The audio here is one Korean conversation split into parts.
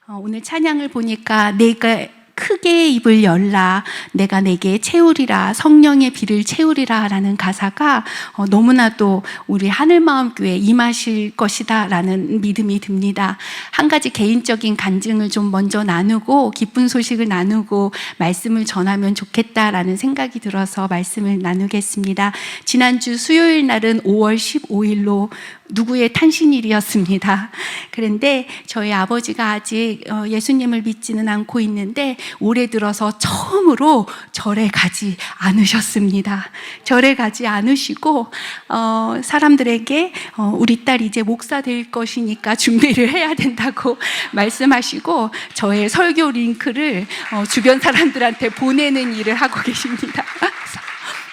오늘 찬양을 보니까 내가 크게 입을 열라 내가 내게 채우리라 성령의 비를 채우리라 라는 가사가 너무나도 우리 하늘마음교회에 임하실 것이다 라는 믿음이 듭니다. 한 가지 개인적인 간증을 좀 먼저 나누고 기쁜 소식을 나누고 말씀을 전하면 좋겠다라는 생각이 들어서 말씀을 나누겠습니다. 지난주 수요일 날은 5월 15일로 누구의 탄신일이었습니다. 그런데 저희 아버지가 아직 예수님을 믿지는 않고 있는데 올해 들어서 처음으로 절에 가지 않으셨습니다. 절에 가지 않으시고 사람들에게 우리 딸 이제 목사 될 것이니까 준비를 해야 된다고 말씀하시고 저의 설교 링크를 주변 사람들한테 보내는 일을 하고 계십니다.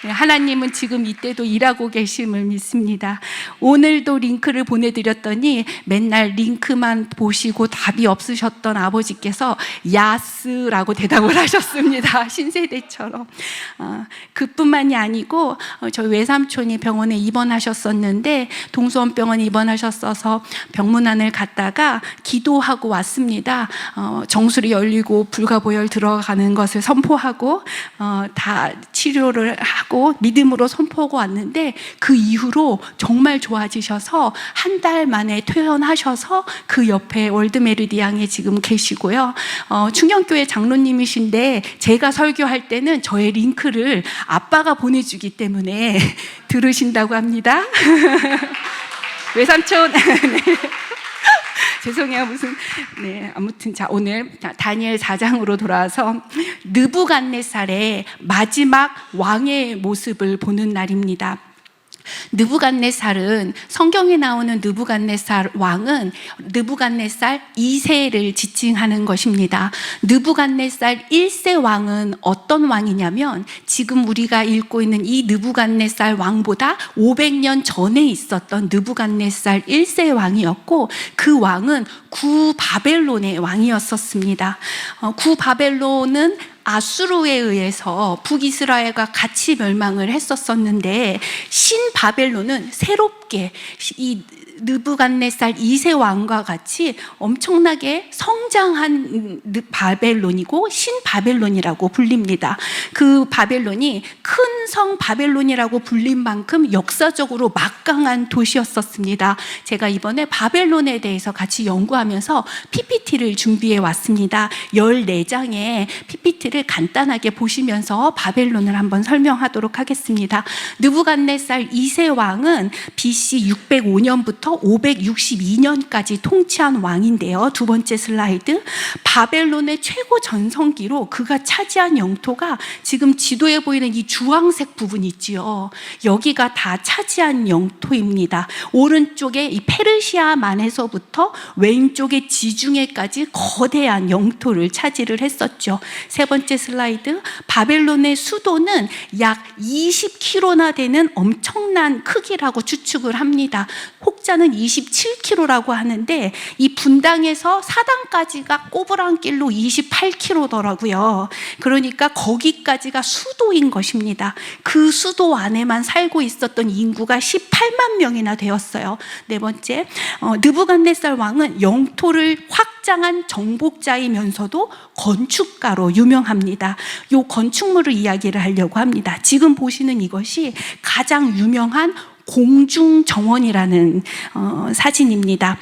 하나님은 지금 이때도 일하고 계심을 믿습니다. 오늘도 링크를 보내드렸더니 맨날 링크만 보시고 답이 없으셨던 아버지께서 야스라고 대답을 하셨습니다. 신세대처럼. 그뿐만이 아니고 저희 외삼촌이 병원에 입원하셨었는데 동수원병원에 입원하셨어서 병문안을 갔다가 기도하고 왔습니다. 정수리 열리고 불가보혈 들어가는 것을 선포하고 다 치료를 하고 믿음으로 선포하고 왔는데 그 이후로 정말 좋아지셔서 한 달 만에 퇴원하셔서 그 옆에 월드메리디앙에 지금 계시고요. 충영교회 장로님이신데 제가 설교할 때는 저의 링크를 아빠가 보내주기 때문에 들으신다고 합니다. 외삼촌. 네. 죄송해요. 아무튼 오늘 다니엘 4장으로 돌아와서 느부갓네살의 마지막 왕의 모습을 보는 날입니다. 느부갓네살은 성경에 나오는 느부갓네살 왕은 느부갓네살 2세를 지칭하는 것입니다. 느부갓네살 1세 왕은 어떤 왕이냐면 지금 우리가 읽고 있는 이 느부갓네살 왕보다 500년 전에 있었던 느부갓네살 1세 왕이었고 그 왕은 구바벨론의 왕이었었습니다. 구바벨론은 아수르에 의해서 북이스라엘과 같이 멸망을 했었었는데 신바벨론은 새롭게 이 느부갓네살 2세 왕과 같이 엄청나게 성장한 바벨론이고 신바벨론이라고 불립니다. 그 바벨론이 큰 성 바벨론이라고 불린 만큼 역사적으로 막강한 도시였었습니다. 제가 이번에 바벨론에 대해서 같이 연구하면서 PPT를 준비해 왔습니다. 14장의 PPT를 간단하게 보시면서 바벨론을 한번 설명하도록 하겠습니다. 느부갓네살 2세 왕은 BC 605년부터 562년까지 통치한 왕인데요. 두 번째 슬라이드. 바벨론의 최고 전성기로 그가 차지한 영토가 지금 지도에 보이는 이 주황색 부분 있지요. 여기가 다 차지한 영토입니다. 오른쪽에 이 페르시아만에서부터 왼쪽에 지중해까지 거대한 영토를 차지를 했었죠. 세 번째 슬라이드. 바벨론의 수도는 약 20km나 되는 엄청난 크기라고 추측을 합니다. 혹자는 27km라고 하는데 이 분당에서 사당까지가 꼬부랑길로 28km더라고요. 그러니까 거기까지가 수도인 것입니다. 그 수도 안에만 살고 있었던 인구가 18만 명이나 되었어요. 네 번째, 느부갓네살 왕은 영토를 확장한 정복자이면서도 건축가로 유명합니다. 이 건축물을 이야기를 하려고 합니다. 지금 보시는 이것이 가장 유명한 공중정원이라는 사진입니다.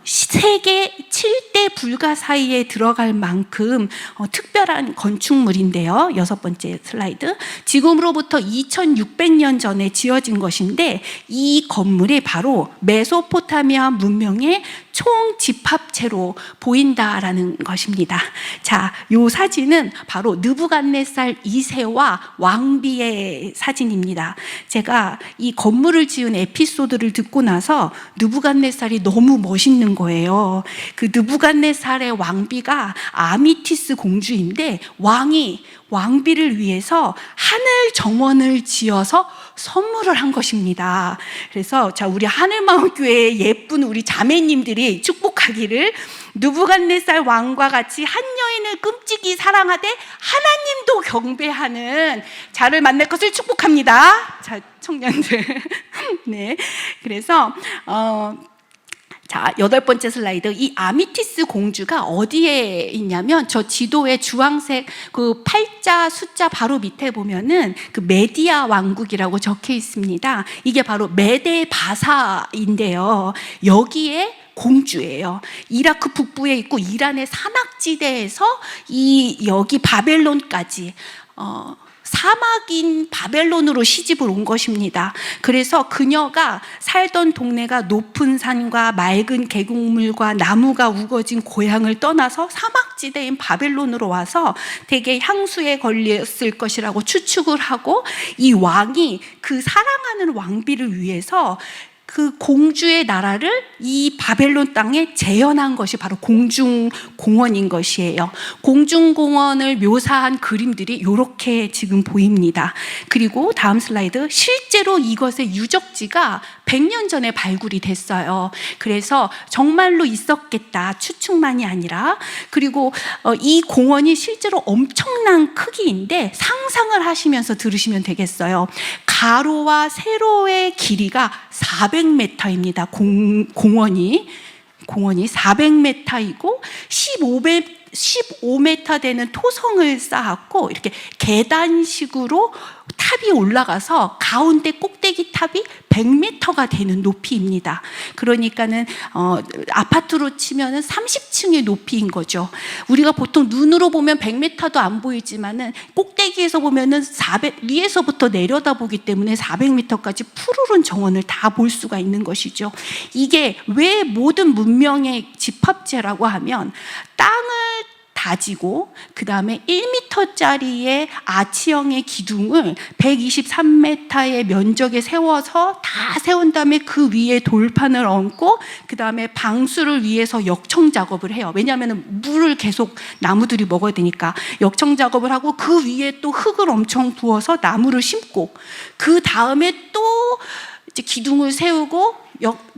세계 7대 불가 사이에 들어갈 만큼 특별한 건축물인데요. 6번째 슬라이드. 지금으로부터 2600년 전에 지어진 것인데 이 건물이 바로 메소포타미아 문명의 총집합체로 보인다라는 것입니다. 자, 이 사진은 바로 느부갓네살 2세와 왕비의 사진입니다. 제가 이 건물을 지은 에피소드를 듣고 나서 느부갓네살이 너무 멋있는 거예요. 그 느부갓네살의 왕비가 아미티스 공주인데 왕이 왕비를 위해서 하늘 정원을 지어서 선물을 한 것입니다. 그래서 우리 하늘마음교회의 예쁜 우리 자매님들이 축복하기를 느부갓네살 왕과 같이 한 여인을 끔찍이 사랑하되 하나님도 경배하는 자를 만날 것을 축복합니다. 자, 청년들. 네. 그래서 자, 8번째 슬라이드. 이 아미티스 공주가 어디에 있냐면 저 지도에 주황색 그 팔자 숫자 바로 밑에 보면은 그 메디아 왕국이라고 적혀 있습니다. 이게 바로 메데 바사인데요. 여기에 공주예요. 이라크 북부에 있고 이란의 산악지대에서 여기 바벨론까지 사막인 바벨론으로 시집을 온 것입니다. 그래서 그녀가 살던 동네가 높은 산과 맑은 계곡물과 나무가 우거진 고향을 떠나서 사막지대인 바벨론으로 와서 되게 향수에 걸렸을 것이라고 추측을 하고, 이 왕이 그 사랑하는 왕비를 위해서 그 공주의 나라를 이 바벨론 땅에 재현한 것이 바로 공중공원인 것이에요. 공중공원을 묘사한 그림들이 이렇게 지금 보입니다. 그리고 다음 슬라이드. 실제로 이것의 유적지가 100년 전에 발굴이 됐어요. 그래서 정말로 있었겠다, 추측만이 아니라. 그리고 이 공원이 실제로 엄청난 크기인데 상상을 하시면서 들으시면 되겠어요. 가로와 세로의 길이가 400m입니다. 공원이 400m이고 15m 되는 토성을 쌓았고, 이렇게 계단식으로 탑이 올라가서 가운데 꼭대기 탑이 100m가 되는 높이입니다. 그러니까는 아파트로 치면은 30층의 높이인 거죠. 우리가 보통 눈으로 보면 100m도 안 보이지만은 꼭대기에서 보면은 위에서부터 내려다보기 때문에 400m까지 푸르른 정원을 다 볼 수가 있는 것이죠. 이게 왜 모든 문명의 집합체라고 하면, 땅을 다지고 그 다음에 1m짜리의 아치형의 기둥을 123m의 면적에 세워서 다 세운 다음에 그 위에 돌판을 얹고 그 다음에 방수를 위해서 역청 작업을 해요. 왜냐하면 물을 계속 나무들이 먹어야 되니까 역청 작업을 하고, 그 위에 또 흙을 엄청 부어서 나무를 심고, 그 다음에 또 이제 기둥을 세우고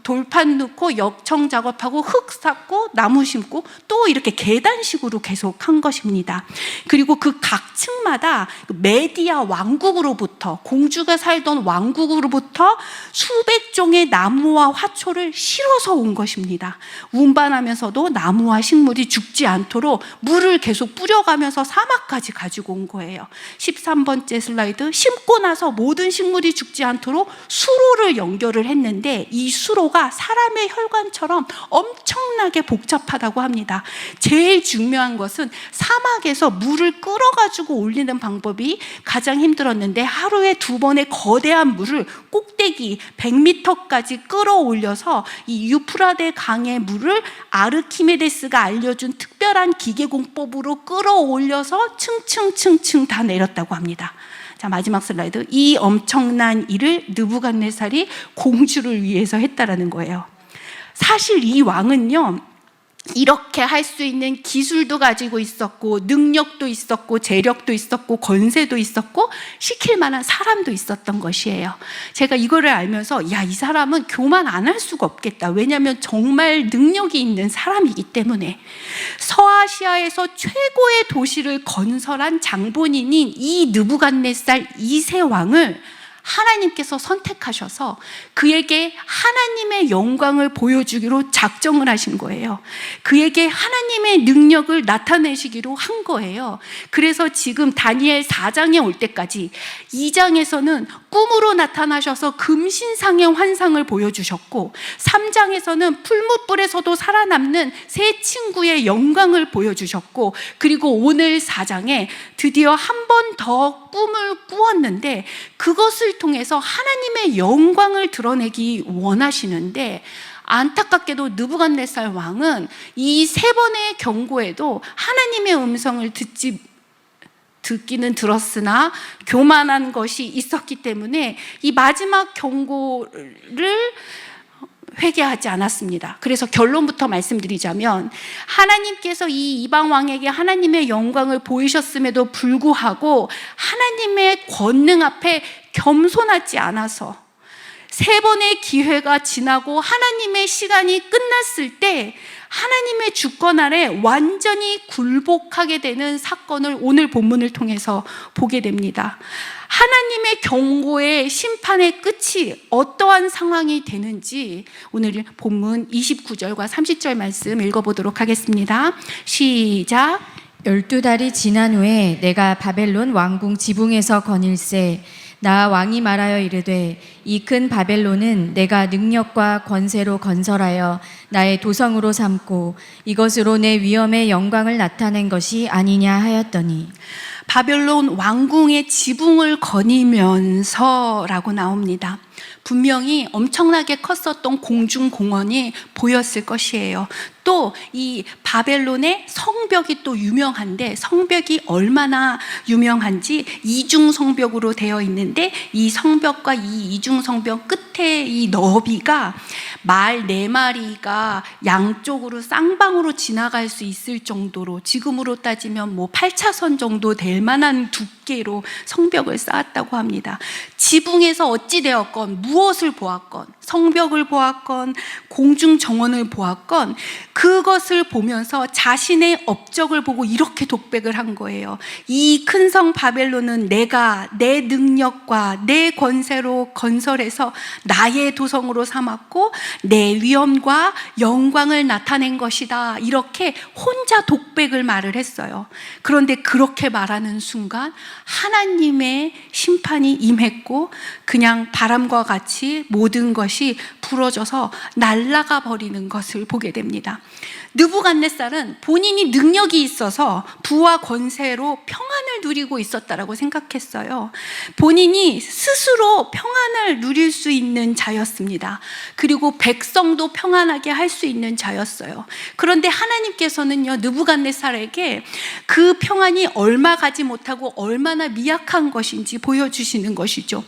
돌판 넣고 역청 작업하고 흙 쌓고 나무 심고 또 이렇게 계단식으로 계속 한 것입니다. 그리고 그 각 층마다 메디아 왕국으로부터, 공주가 살던 왕국으로부터 수백 종의 나무와 화초를 실어서 온 것입니다. 운반하면서도 나무와 식물이 죽지 않도록 물을 계속 뿌려가면서 사막까지 가지고 온 거예요. 13번째 슬라이드. 심고 나서 모든 식물이 죽지 않도록 수로를 연결을 했는데, 이 수로가 사람의 혈관처럼 엄청나게 복잡하다고 합니다. 제일 중요한 것은 사막에서 물을 끌어가지고 올리는 방법이 가장 힘들었는데, 하루에 2번의 거대한 물을 꼭대기 100m까지 끌어올려서 이 유프라데 강의 물을 아르키메데스가 알려준 특별한 기계공법으로 끌어올려서 층층층층 다 내렸다고 합니다. 자, 마지막 슬라이드. 이 엄청난 일을 느부갓네살이 공주를 위해서 했다라는 거예요. 사실 이 왕은요, 이렇게 할 수 있는 기술도 가지고 있었고, 능력도 있었고, 재력도 있었고, 권세도 있었고, 시킬 만한 사람도 있었던 것이에요. 제가 이거를 알면서 이 사람은 교만 안 할 수가 없겠다. 왜냐하면 정말 능력이 있는 사람이기 때문에. 서아시아에서 최고의 도시를 건설한 장본인인 이 느부갓네살 2세 왕을 하나님께서 선택하셔서 그에게 하나님의 영광을 보여주기로 작정을 하신 거예요. 그에게 하나님의 능력을 나타내시기로 한 거예요. 그래서 지금 다니엘 4장에 올 때까지 2장에서는 꿈으로 나타나셔서 금신상의 환상을 보여주셨고, 3장에서는 풀무불에서도 살아남는 세 친구의 영광을 보여주셨고, 그리고 오늘 4장에 드디어 한 번 더 꿈을 꾸었는데, 그것을 통해서 하나님의 영광을 드러내기 원하시는데, 안타깝게도 느부갓네살 왕은 이 3번의 경고에도 하나님의 음성을 듣기는 들었으나 교만한 것이 있었기 때문에 이 마지막 경고를 회개하지 않았습니다. 그래서 결론부터 말씀드리자면, 하나님께서 이 이방 왕에게 하나님의 영광을 보이셨음에도 불구하고 하나님의 권능 앞에 겸손하지 않아서 3번의 기회가 지나고 하나님의 시간이 끝났을 때 하나님의 주권 아래 완전히 굴복하게 되는 사건을 오늘 본문을 통해서 보게 됩니다. 하나님의 경고의 심판의 끝이 어떠한 상황이 되는지 오늘 본문 29절과 30절 말씀 읽어보도록 하겠습니다. 시작. 12달이 지난 후에 내가 바벨론 왕궁 지붕에서 거닐세 나 왕이 말하여 이르되 이 큰 바벨론은 내가 능력과 권세로 건설하여 나의 도성으로 삼고 이것으로 내 위엄의 영광을 나타낸 것이 아니냐 하였더니 바벨론 왕궁의 지붕을 거니면서라고 나옵니다. 분명히 엄청나게 컸었던 공중공원이 보였을 것이에요. 또 이 바벨론의 성벽이 또 유명한데 성벽이 얼마나 유명한지 이중성벽으로 되어 있는데 이 성벽과 이 이중성벽 끝에 이 너비가 말 4마리가 양쪽으로 쌍방으로 지나갈 수 있을 정도로 지금으로 따지면 뭐 8차선 정도 될 만한 두께로 성벽을 쌓았다고 합니다. 지붕에서 어찌 되었건 무엇을 보았건 성벽을 보았건 공중정원을 보았건 그것을 보면서 자신의 업적을 보고 이렇게 독백을 한 거예요. 이 큰 성 바벨론은 내가 내 능력과 내 권세로 건설해서 나의 도성으로 삼았고 내 위엄과 영광을 나타낸 것이다. 이렇게 혼자 독백을 말을 했어요. 그런데 그렇게 말하는 순간 하나님의 심판이 임했고 그냥 바람과 같이 모든 것이 부러져서 날아가 버리는 것을 보게 됩니다. 느부갓네살은 본인이 능력이 있어서 부와 권세로 평안을 누리고 있었다라고 생각했어요. 본인이 스스로 평안을 누릴 수 있는 자였습니다. 그리고 백성도 평안하게 할 수 있는 자였어요. 그런데 하나님께서는요, 느부갓네살에게 그 평안이 얼마 가지 못하고 얼마나 미약한 것인지 보여주시는 것이죠.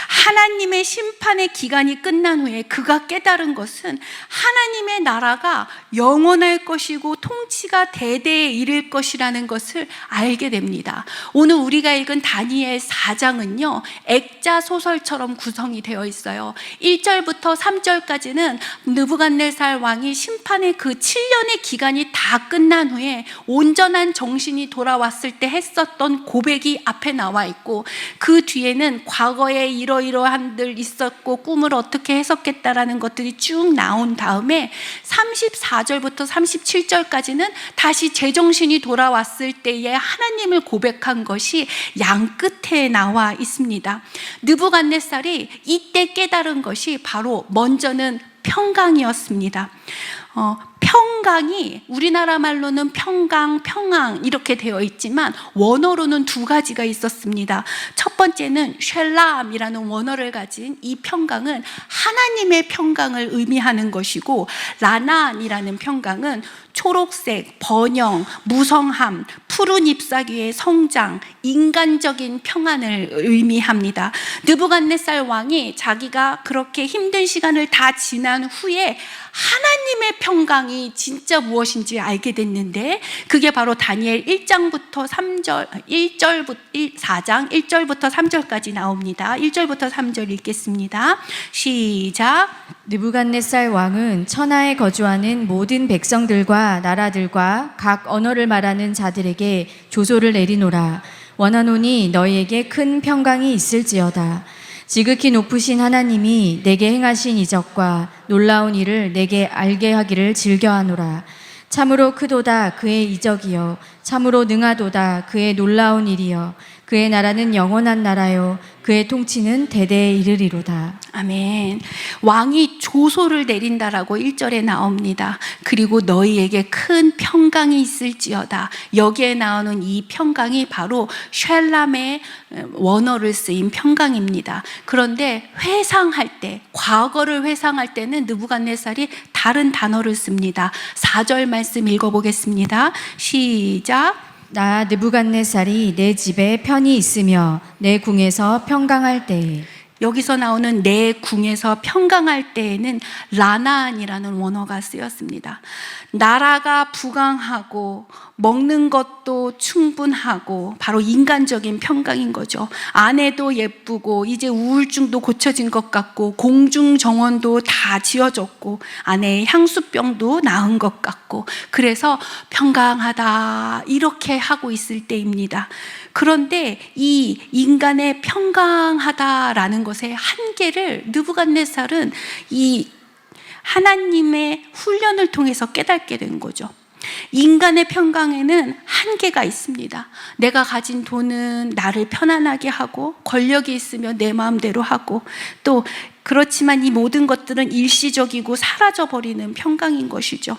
하나님의 심판의 기간이 끝난 후에 그가 깨달은 것은 하나님의 나라가 영원할 것이고 통치가 대대에 이를 것이라는 것을 알게 됩니다. 오늘 우리가 읽은 다니엘 4장은요 액자 소설처럼 구성이 되어 있어요. 1절부터 3절까지는 느부갓네살 왕이 심판의 그 7년의 기간이 다 끝난 후에 온전한 정신이 돌아왔을 때 했었던 고백이 앞에 나와 있고 그 뒤에는 과거에 이러이러한 들 있었고 꿈을 어떻게 해석했다라는 것들이 쭉 나온 다음에 34절부터 37절까지는 다시 제정신이 돌아왔을 때에 하나님을 고백한 것이 양 끝에 나와 있습니다. 느부갓네살이 이때 깨달은 것이 바로 먼저는 평강이었습니다. 평강이 우리나라 말로는 평강, 평앙 이렇게 되어 있지만 원어로는 두 가지가 있었습니다. 첫 번째는 쉘람이라는 원어를 가진 이 평강은 하나님의 평강을 의미하는 것이고 라난이라는 평강은 초록색, 번영, 무성함, 푸른 잎사귀의 성장, 인간적인 평안을 의미합니다. 느부갓네살 왕이 자기가 그렇게 힘든 시간을 다 지난 후에 하나님의 평강이 진짜 무엇인지 알게 됐는데 그게 바로 다니엘 1장부터 4장 1절부터 3절까지 나옵니다. 1절부터 3절 읽겠습니다. 시작. 느부갓네살 왕은 천하에 거주하는 모든 백성들과 나라들과 각 언어를 말하는 자들에게 조소를 내리노라. 원하노니 너희에게 큰 평강이 있을지어다. 지극히 높으신 하나님이 내게 행하신 이적과 놀라운 일을 내게 알게 하기를 즐겨하노라. 참으로 크도다 그의 이적이요 참으로 능하도다 그의 놀라운 일이요 그의 나라는 영원한 나라요 그의 통치는 대대에 이르리로다. 아멘. 왕이 조소를 내린다라고 1절에 나옵니다. 그리고 너희에게 큰 평강이 있을지어다. 여기에 나오는 이 평강이 바로 쉘람의 원어를 쓰인 평강입니다. 그런데 회상할 때, 과거를 회상할 때는 느부갓네살이 다른 단어를 씁니다. 4절 말씀 읽어보겠습니다. 시작. 나 느부갓네살이 내 집에 편히 있으며 내 궁에서 평강할 때에 여기서 나오는 내 궁에서 평강할 때에는 라나안이라는 원어가 쓰였습니다. 나라가 부강하고 먹는 것도 충분하고 바로 인간적인 평강인 거죠. 아내도 예쁘고 이제 우울증도 고쳐진 것 같고 공중정원도 다 지어졌고 아내의 향수병도 나은 것 같고 그래서 평강하다 이렇게 하고 있을 때입니다. 그런데 이 인간의 평강하다라는 것의 한계를 느부갓네살은 이 하나님의 훈련을 통해서 깨닫게 된 거죠. 인간의 평강에는 한계가 있습니다. 내가 가진 돈은 나를 편안하게 하고 권력이 있으면 내 마음대로 하고 또 그렇지만 이 모든 것들은 일시적이고 사라져버리는 평강인 것이죠.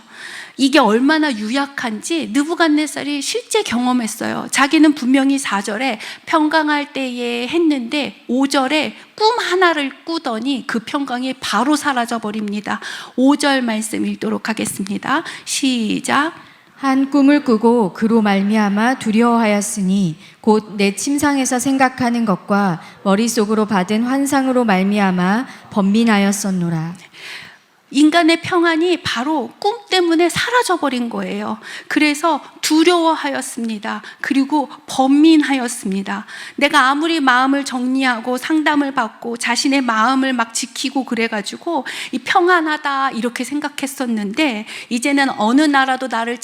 이게 얼마나 유약한지 느부갓네살이 실제 경험했어요. 자기는 분명히 4절에 평강할 때에 했는데 5절에 꿈 하나를 꾸더니 그 평강이 바로 사라져버립니다. 5절 말씀 읽도록 하겠습니다. 시작. 한 꿈을 꾸고 그로 말미암아 두려워하였으니 곧 내 침상에서 생각하는 것과 머릿속으로 받은 환상으로 말미암아 번민하였었노라. 인간의 평안이 바로 꿈 때문에 사라져버린 거예요. 그래서 두려워하였습니다. 그리고 번민하였습니다. 내가 아무리 마음을 정리하고 상담을 받고 자신의 마음을 막 지키고 그래가지고 이 평안하다 이렇게 생각했었는데 이제는 어느 나라도 나를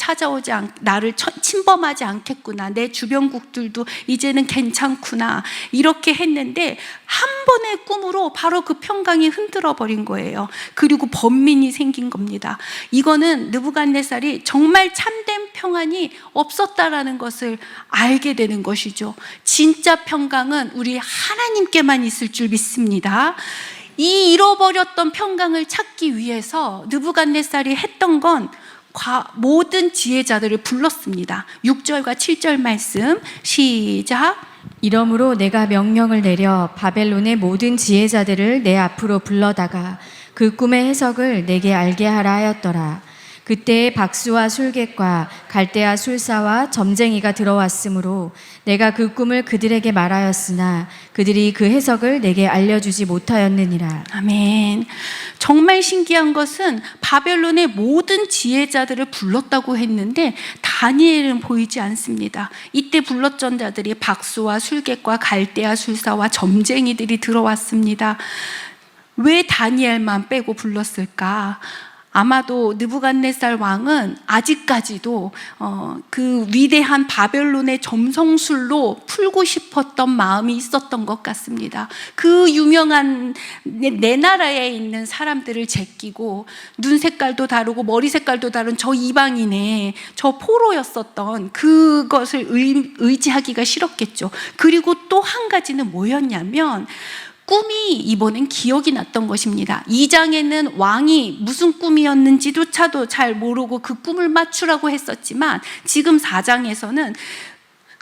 나를 침범하지 않겠구나. 내 주변국들도 이제는 괜찮구나. 이렇게 했는데 한 번의 꿈으로 바로 그 평강이 흔들어 버린 거예요. 그리고 번민이 생긴 겁니다. 이거는 느부갓네살이 정말 참된 평안이 없었다라는 것을 알게 되는 것이죠. 진짜 평강은 우리 하나님께만 있을 줄 믿습니다. 이 잃어버렸던 평강을 찾기 위해서 느부갓네살이 했던 건 모든 지혜자들을 불렀습니다. 6절과 7절 말씀 시작. 이러므로 내가 명령을 내려 바벨론의 모든 지혜자들을 내 앞으로 불러다가 그 꿈의 해석을 내게 알게 하라 하였더라. 그때에 박수와 술객과 갈대아 술사와 점쟁이가 들어왔으므로 내가 그 꿈을 그들에게 말하였으나 그들이 그 해석을 내게 알려주지 못하였느니라. 아멘. 정말 신기한 것은 바벨론의 모든 지혜자들을 불렀다고 했는데 다니엘은 보이지 않습니다. 이때 불렀던 자들이 박수와 술객과 갈대아 술사와 점쟁이들이 들어왔습니다. 왜 다니엘만 빼고 불렀을까? 아마도 느부갓네살 왕은 아직까지도 그 위대한 바벨론의 점성술로 풀고 싶었던 마음이 있었던 것 같습니다. 그 유명한 내 나라에 있는 사람들을 제끼고 눈 색깔도 다르고 머리 색깔도 다른 저 이방인의 저 포로였었던 그것을 의지하기가 싫었겠죠. 그리고 또 한 가지는 뭐였냐면 꿈이 이번엔 기억이 났던 것입니다. 2장에는 왕이 무슨 꿈이었는지조차도 잘 모르고 그 꿈을 맞추라고 했었지만 지금 4장에서는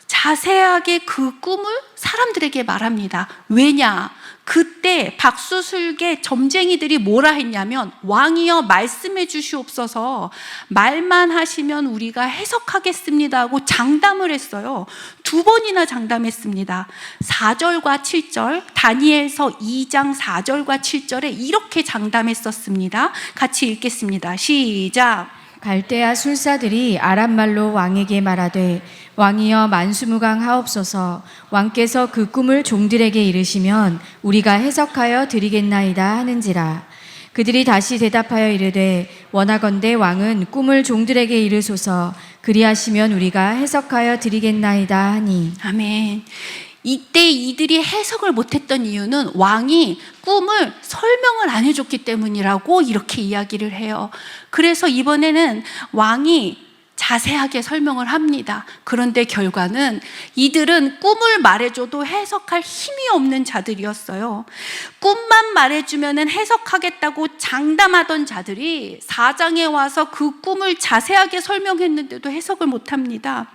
자세하게 그 꿈을 사람들에게 말합니다. 왜냐? 그때 박수술계 점쟁이들이 뭐라 했냐면 왕이여 말씀해 주시옵소서 말만 하시면 우리가 해석하겠습니다 하고 장담을 했어요. 2번이나 장담했습니다. 4절과 7절 다니엘서 2장 4절과 7절에 이렇게 장담했었습니다. 같이 읽겠습니다. 시작. 갈대아 술사들이 아람말로 왕에게 말하되 왕이여 만수무강하옵소서 왕께서 그 꿈을 종들에게 이르시면 우리가 해석하여 드리겠나이다 하는지라. 그들이 다시 대답하여 이르되 원하건대 왕은 꿈을 종들에게 이르소서 그리하시면 우리가 해석하여 드리겠나이다 하니. 아멘. 이때 이들이 해석을 못했던 이유는 왕이 꿈을 설명을 안 해줬기 때문이라고 이렇게 이야기를 해요. 그래서 이번에는 왕이 자세하게 설명을 합니다. 그런데 결과는 이들은 꿈을 말해줘도 해석할 힘이 없는 자들이었어요. 꿈만 말해주면 해석하겠다고 장담하던 자들이 4장에 와서 그 꿈을 자세하게 설명했는데도 해석을 못합니다.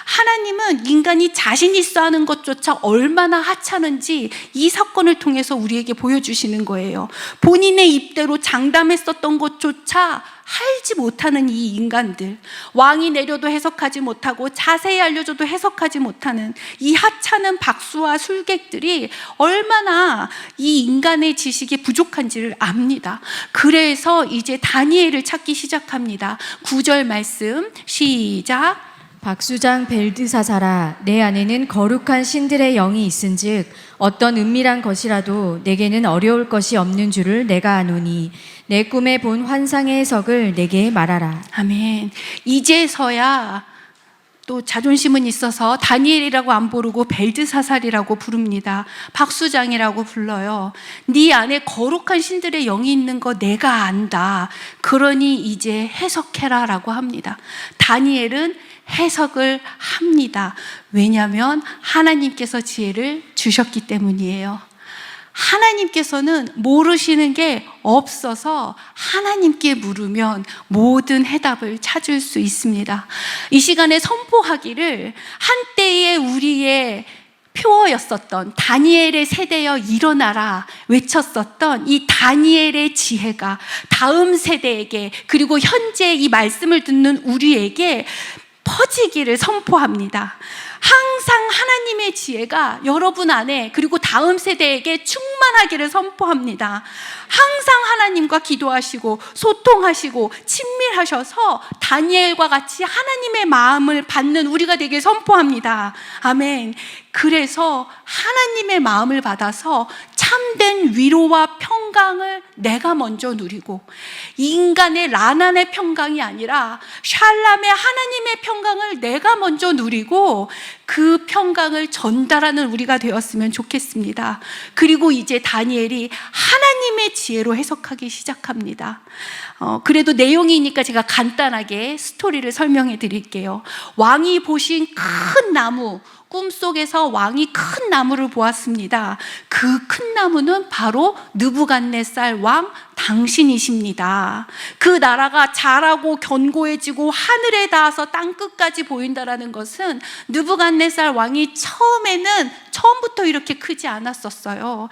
하나님은 인간이 자신 있어 하는 것조차 얼마나 하찮은지 이 사건을 통해서 우리에게 보여주시는 거예요. 본인의 입대로 장담했었던 것조차 알지 못하는 이 인간들, 왕이 내려도 해석하지 못하고 자세히 알려줘도 해석하지 못하는 이 하찮은 박수와 술객들이 얼마나 이 인간의 지식이 부족한지를 압니다. 그래서 이제 다니엘을 찾기 시작합니다. 9절 말씀 시작. 박수장 벨드사사라, 내 안에는 거룩한 신들의 영이 있은즉 어떤 은밀한 것이라도 내게는 어려울 것이 없는 줄을 내가 아노니 내 꿈에 본 환상의 해석을 내게 말하라. 아멘. 이제서야 또 자존심은 있어서 다니엘이라고 안 부르고 벨드사살이라고 부릅니다. 박수장이라고 불러요. 네 안에 거룩한 신들의 영이 있는 거 내가 안다. 그러니 이제 해석해라 라고 합니다. 다니엘은 해석을 합니다. 왜냐하면 하나님께서 지혜를 주셨기 때문이에요. 하나님께서는 모르시는 게 없어서 하나님께 물으면 모든 해답을 찾을 수 있습니다. 이 시간에 선포하기를 한때의 우리의 표어였었던 다니엘의 세대여 일어나라 외쳤었던 이 다니엘의 지혜가 다음 세대에게 그리고 현재 이 말씀을 듣는 우리에게 퍼지기를 선포합니다. 항상 하나님의 지혜가 여러분 안에 그리고 다음 세대에게 충만하기를 선포합니다. 항상 하나님과 기도하시고 소통하시고 친밀하셔서 다니엘과 같이 하나님의 마음을 받는 우리가 되길 선포합니다. 아멘. 그래서 하나님의 마음을 받아서 참된 위로와 평강을 내가 먼저 누리고 인간의 라난의 평강이 아니라 샬람의 하나님의 평강을 내가 먼저 누리고 그 평강을 전달하는 우리가 되었으면 좋겠습니다. 그리고 이제 다니엘이 하나님의 지혜로 해석하기 시작합니다. 그래도 내용이니까 제가 간단하게 스토리를 설명해 드릴게요. 왕이 보신 큰 나무, 꿈속에서 왕이 큰 나무를 보았습니다. 그 큰 나무는 바로 느부갓네살 왕 당신이십니다. 그 나라가 자라고 견고해지고 하늘에 닿아서 땅끝까지 보인다라는 것은 느부갓네살 왕이 처음부터 이렇게 크지 않았었어요.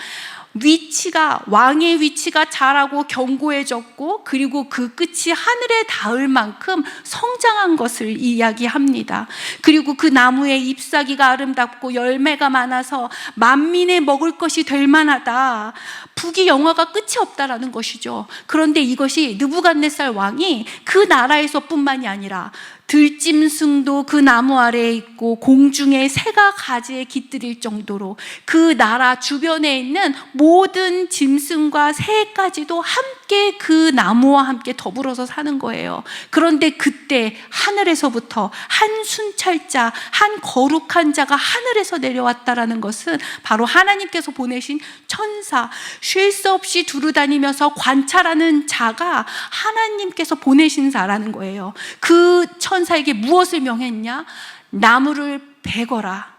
왕의 위치가 자라고 견고해졌고 그리고 그 끝이 하늘에 닿을 만큼 성장한 것을 이야기합니다. 그리고 그 나무의 잎사귀가 아름답고 열매가 많아서 만민의 먹을 것이 될 만하다. 부귀영화가 끝이 없다라는 것이죠. 그런데 이것이 느부갓네살 왕이 그 나라에서뿐만이 아니라 들짐승도 그 나무 아래에 있고 공중에 새가 가지에 깃들일 정도로 그 나라 주변에 있는 모든 짐승과 새까지도 함께 그 나무와 함께 더불어서 사는 거예요. 그런데 그때 하늘에서부터 한 순찰자, 한 거룩한 자가 하늘에서 내려왔다라는 것은 바로 하나님께서 보내신 천사, 쉴 수 없이 두루다니면서 관찰하는 자가 하나님께서 보내신 자라는 거예요. 그 천사에게 무엇을 명했냐? 나무를 베거라.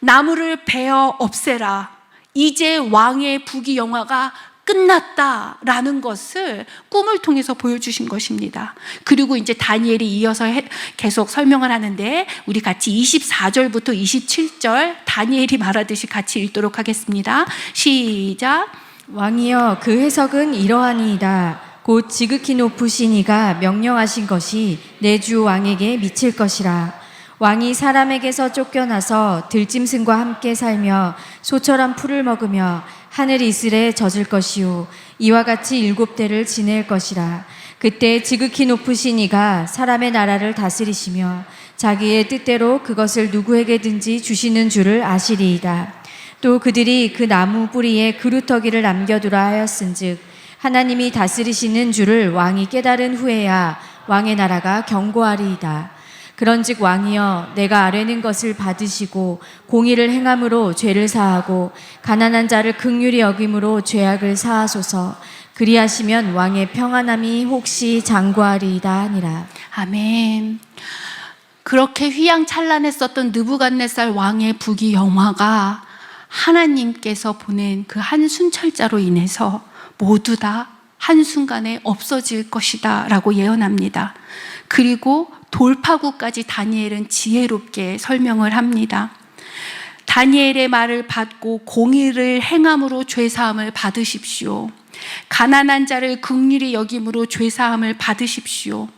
나무를 베어 없애라. 이제 왕의 부귀영화가 끝났다라는 것을 꿈을 통해서 보여주신 것입니다. 그리고 이제 다니엘이 이어서 계속 설명을 하는데 우리 같이 24절부터 27절 다니엘이 말하듯이 같이 읽도록 하겠습니다. 시작. 왕이여, 그 해석은 이러하니이다. 곧 지극히 높으신 이가 명령하신 것이 내 주 왕에게 미칠 것이라. 왕이 사람에게서 쫓겨나서 들짐승과 함께 살며 소처럼 풀을 먹으며 하늘 이슬에 젖을 것이요 이와 같이 7대를 지낼 것이라. 그때 지극히 높으신 이가 사람의 나라를 다스리시며 자기의 뜻대로 그것을 누구에게든지 주시는 줄을 아시리이다. 또 그들이 그 나무 뿌리에 그루터기를 남겨두라 하였은즉 하나님이 다스리시는 줄을 왕이 깨달은 후에야 왕의 나라가 견고하리이다. 그런즉 왕이여, 내가 아뢰는 것을 받으시고 공의를 행함으로 죄를 사하고 가난한 자를 긍휼히 여김으로 죄악을 사하소서. 그리하시면 왕의 평안함이 혹시 장구하리이다 하니라. 아멘. 그렇게 휘황찬란했었던 느부갓네살 왕의 부귀영화가 하나님께서 보낸 그 한 순찰자로 인해서 모두 다 한순간에 없어질 것이다 라고 예언합니다. 그리고 돌파구까지 다니엘은 지혜롭게 설명을 합니다. 다니엘의 말을 받고 공의를 행함으로 죄사함을 받으십시오. 가난한 자를 긍휼히 여김으로 죄사함을 받으십시오.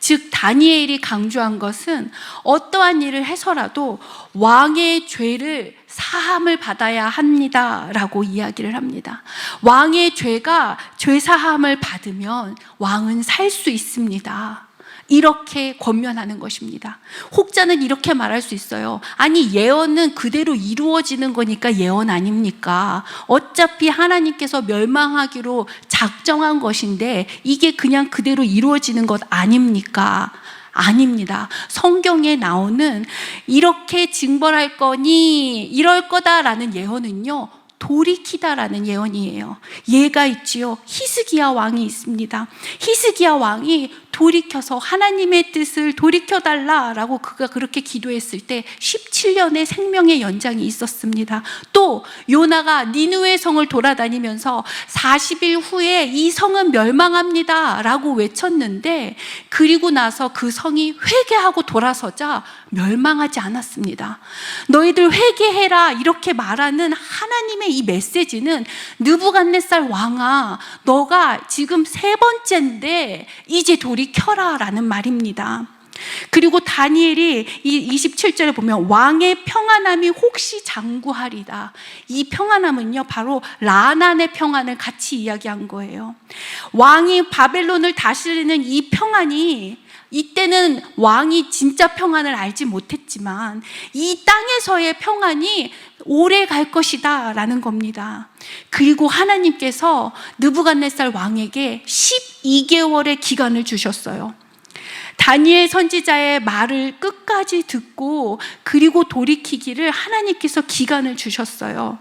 즉 다니엘이 강조한 것은 어떠한 일을 해서라도 왕의 죄를 사함을 받아야 합니다라고 이야기를 합니다. 왕의 죄가 죄사함을 받으면 왕은 살 수 있습니다. 이렇게 권면하는 것입니다. 혹자는 이렇게 말할 수 있어요. 아니, 예언은 그대로 이루어지는 거니까 예언 아닙니까? 어차피 하나님께서 멸망하기로 작정한 것인데 이게 그냥 그대로 이루어지는 것 아닙니까? 아닙니다. 성경에 나오는 이렇게 징벌할 거니 이럴 거다라는 예언은요, 돌이키다라는 예언이에요. 예가 있지요. 히스기야 왕이 있습니다. 히스기야 왕이 돌이켜서 하나님의 뜻을 돌이켜달라라고 그가 그렇게 기도했을 때 17년의 생명의 연장이 있었습니다. 또 요나가 니느웨 성을 돌아다니면서 40일 후에 이 성은 멸망합니다 라고 외쳤는데, 그리고 나서 그 성이 회개하고 돌아서자 멸망하지 않았습니다. 너희들 회개해라 이렇게 말하는 하나님의 이 메시지는 느부갓네살 왕아, 너가 지금 3번째인데 이제 돌이켜라 라는 말입니다. 그리고 다니엘이 이 27절에 보면 왕의 평안함이 혹시 장구하리다. 이 평안함은요, 바로 라난의 평안을 같이 이야기한 거예요. 왕이 바벨론을 다스리는 이 평안이, 이때는 왕이 진짜 평안을 알지 못했지만 이 땅에서의 평안이 오래 갈 것이다 라는 겁니다. 그리고 하나님께서 느부갓네살 왕에게 12개월의 기간을 주셨어요. 다니엘 선지자의 말을 끝까지 듣고 그리고 돌이키기를 하나님께서 기간을 주셨어요.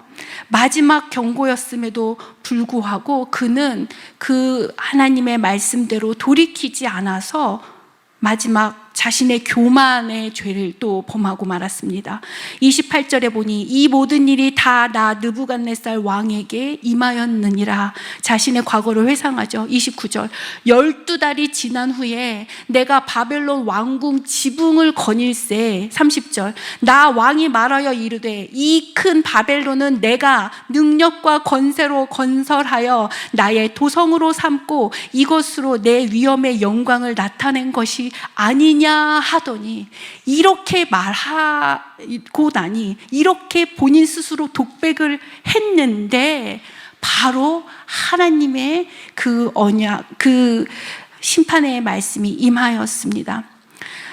마지막 경고였음에도 불구하고 그는 그 하나님의 말씀대로 돌이키지 않아서 마지막 자신의 교만의 죄를 또 범하고 말았습니다. 28절에 보니 이 모든 일이 다 나 느부갓네살 왕에게 임하였느니라. 자신의 과거를 회상하죠. 29절 12달이 지난 후에 내가 바벨론 왕궁 지붕을 거닐세. 30절 나 왕이 말하여 이르되 이 큰 바벨론은 내가 능력과 권세로 건설하여 나의 도성으로 삼고 이것으로 내 위엄의 영광을 나타낸 것이 아니냐 하더니, 이렇게 말하고 나니 이렇게 본인 스스로 독백을 했는데 바로 하나님의 그 언약, 그 심판의 말씀이 임하였습니다.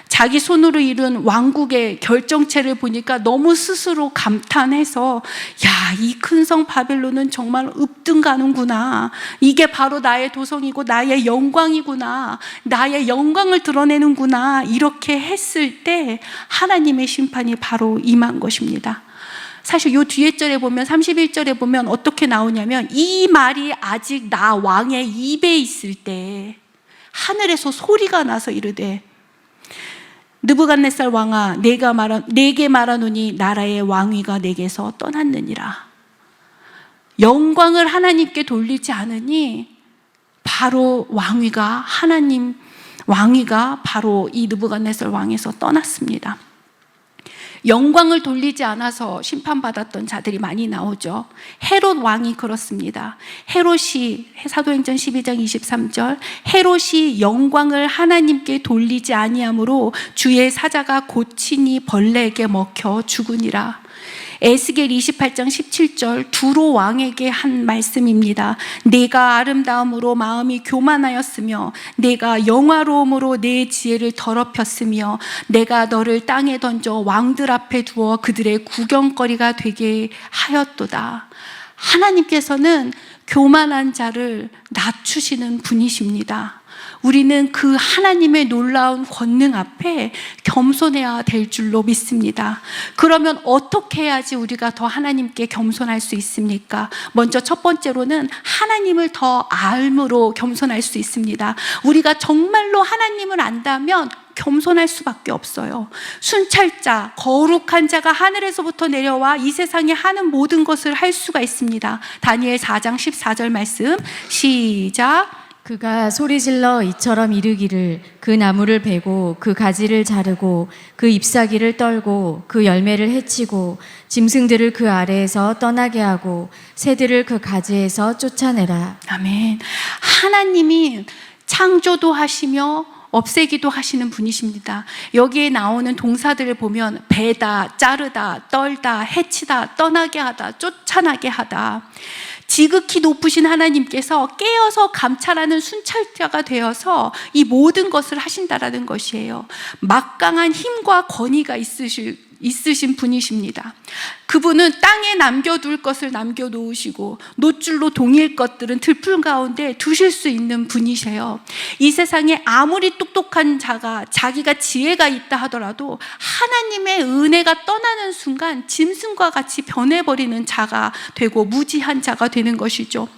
자기 손으로 이룬 왕국의 결정체를 보니까 너무 스스로 감탄해서, 야, 이 큰 성 바벨론은 정말 읍등 가는구나. 이게 바로 나의 도성이고 나의 영광이구나. 나의 영광을 드러내는구나. 이렇게 했을 때 하나님의 심판이 바로 임한 것입니다. 사실 요 뒤에 절에 보면 31절에 보면 어떻게 나오냐면, 이 말이 아직 나 왕의 입에 있을 때 하늘에서 소리가 나서 이르되 느부갓네살 왕아, 내게 말하노니 나라의 왕위가 내게서 떠났느니라. 영광을 하나님께 돌리지 않으니 바로 왕위가 바로 이 느부갓네살 왕에서 떠났습니다. 영광을 돌리지 않아서 심판받았던 자들이 많이 나오죠. 헤롯 왕이 그렇습니다. 헤롯이, 사도행전 12장 23절, 헤롯이 영광을 하나님께 돌리지 아니하므로 주의 사자가 고치니 벌레에게 먹혀 죽으니라. 에스겔 28장 17절 두로 왕에게 한 말씀입니다. 내가 아름다움으로 마음이 교만하였으며 내가 영화로움으로 내 지혜를 더럽혔으며 내가 너를 땅에 던져 왕들 앞에 두어 그들의 구경거리가 되게 하였도다. 하나님께서는 교만한 자를 낮추시는 분이십니다. 우리는 그 하나님의 놀라운 권능 앞에 겸손해야 될 줄로 믿습니다. 그러면 어떻게 해야지 우리가 더 하나님께 겸손할 수 있습니까? 먼저 첫 번째로는 하나님을 더 알므로 겸손할 수 있습니다. 우리가 정말로 하나님을 안다면 겸손할 수밖에 없어요. 순찰자, 거룩한 자가 하늘에서부터 내려와 이 세상에 하는 모든 것을 할 수가 있습니다. 다니엘 4장 14절 말씀 시작. 그가 소리질러 이처럼 이르기를 그 나무를 베고 그 가지를 자르고 그 잎사귀를 떨고 그 열매를 해치고 짐승들을 그 아래에서 떠나게 하고 새들을 그 가지에서 쫓아내라. 아멘. 하나님이 창조도 하시며 없애기도 하시는 분이십니다. 여기에 나오는 동사들을 보면 베다, 자르다, 떨다, 해치다, 떠나게 하다, 쫓아나게 하다. 지극히 높으신 하나님께서 깨어서 감찰하는 순찰자가 되어서 이 모든 것을 하신다라는 것이에요. 막강한 힘과 권위가 있으신 분이십니다. 그분은 땅에 남겨둘 것을 남겨놓으시고 노줄로 동일 것들은 들풀 가운데 두실 수 있는 분이세요. 이 세상에 아무리 똑똑한 자가 자기가 지혜가 있다 하더라도 하나님의 은혜가 떠나는 순간 짐승과 같이 변해버리는 자가 되고 무지한 자가 되는 것이죠.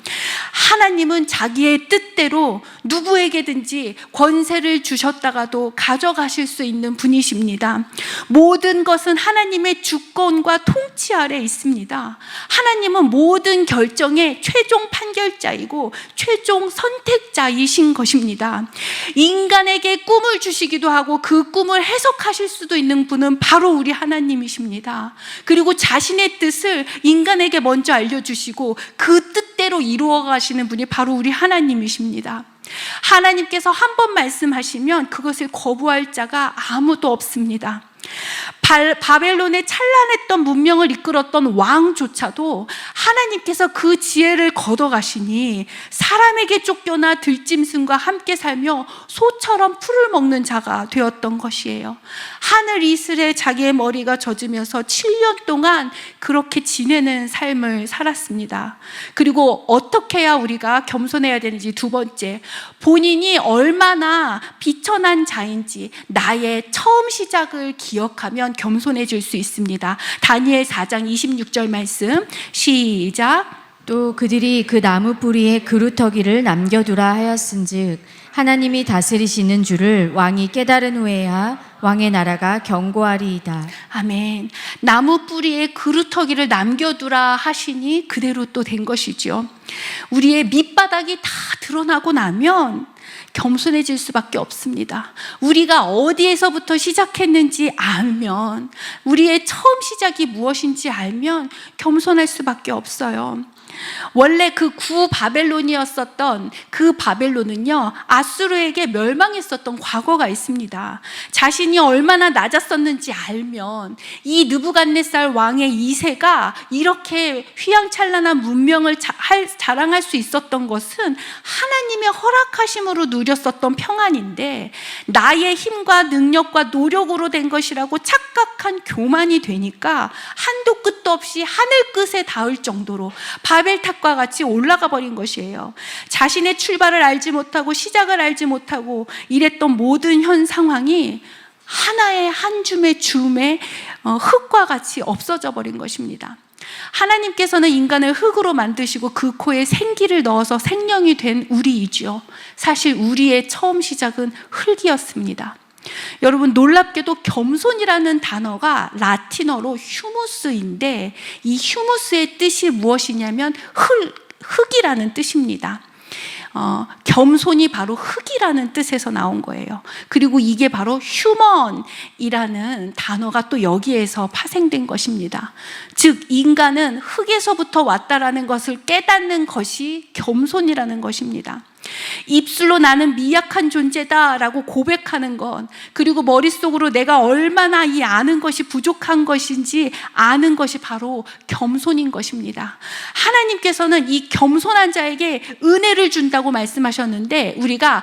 하나님은 자기의 뜻대로 누구에게든지 권세를 주셨다가도 가져가실 수 있는 분이십니다. 모든 것은 하나님의 주권과 통치 아래 있습니다. 하나님은 모든 결정의 최종 판결자이고 최종 선택자이신 것입니다. 인간에게 꿈을 주시기도 하고 그 꿈을 해석하실 수도 있는 분은 바로 우리 하나님이십니다. 그리고 자신의 뜻을 인간에게 먼저 알려주시고 그 뜻대로 이루어 가시는 분이 바로 우리 하나님이십니다. 하나님께서 한 번 말씀하시면 그것을 거부할 자가 아무도 없습니다. 바벨론의 찬란했던 문명을 이끌었던 왕조차도 하나님께서 그 지혜를 걷어가시니 사람에게 쫓겨나 들짐승과 함께 살며 소처럼 풀을 먹는 자가 되었던 것이에요. 하늘 이슬에 자기의 머리가 젖으면서 7년 동안 그렇게 지내는 삶을 살았습니다. 그리고 어떻게 해야 우리가 겸손해야 되는지, 두 번째, 본인이 얼마나 비천한 자인지 나의 처음 시작을 기억하면 겸손해질 수 있습니다. 다니엘 4장 26절 말씀 시작. 또 그들이 그 나무 뿌리에 그루터기를 남겨두라 하였은즉 하나님이 다스리시는 줄을 왕이 깨달은 후에야 왕의 나라가 견고하리이다. 아멘. 나무 뿌리에 그루터기를 남겨두라 하시니 그대로 또 된 것이죠. 우리의 밑바닥이 다 드러나고 나면 겸손해질 수밖에 없습니다. 우리가 어디에서부터 시작했는지 알면, 우리의 처음 시작이 무엇인지 알면 겸손할 수밖에 없어요. 원래 그 구바벨론이었었던 그 바벨론은요, 아수르에게 멸망했었던 과거가 있습니다. 자신이 얼마나 낮았었는지 알면 이 느부갓네살 왕의 2세가 이렇게 휘황찬란한 문명을 자랑할 수 있었던 것은 하나님의 허락하심으로 누렸었던 평안인데, 나의 힘과 능력과 노력으로 된 것이라고 착각한 교만이 되니까 한도 끝도 없이 하늘 끝에 닿을 정도로 바벨탑과 같이 올라가 버린 것이에요. 자신의 출발을 알지 못하고 시작을 알지 못하고 이랬던 모든 현 상황이 하나의 한 줌의 흙과 같이 없어져 버린 것입니다. 하나님께서는 인간을 흙으로 만드시고 그 코에 생기를 넣어서 생명이 된 우리이죠. 사실 우리의 처음 시작은 흙이었습니다. 여러분, 놀랍게도 겸손이라는 단어가 라틴어로 휴무스인데, 이 휴무스의 뜻이 무엇이냐면 흙이라는 뜻입니다. 겸손이 바로 흙이라는 뜻에서 나온 거예요. 그리고 이게 바로 휴먼이라는 단어가 또 여기에서 파생된 것입니다. 즉, 인간은 흙에서부터 왔다라는 것을 깨닫는 것이 겸손이라는 것입니다. 입술로 나는 미약한 존재다라고 고백하는 것, 그리고 머릿속으로 내가 얼마나 이 아는 것이 부족한 것인지 아는 것이 바로 겸손인 것입니다. 하나님께서는 이 겸손한 자에게 은혜를 준다고 말씀하셨는데, 우리가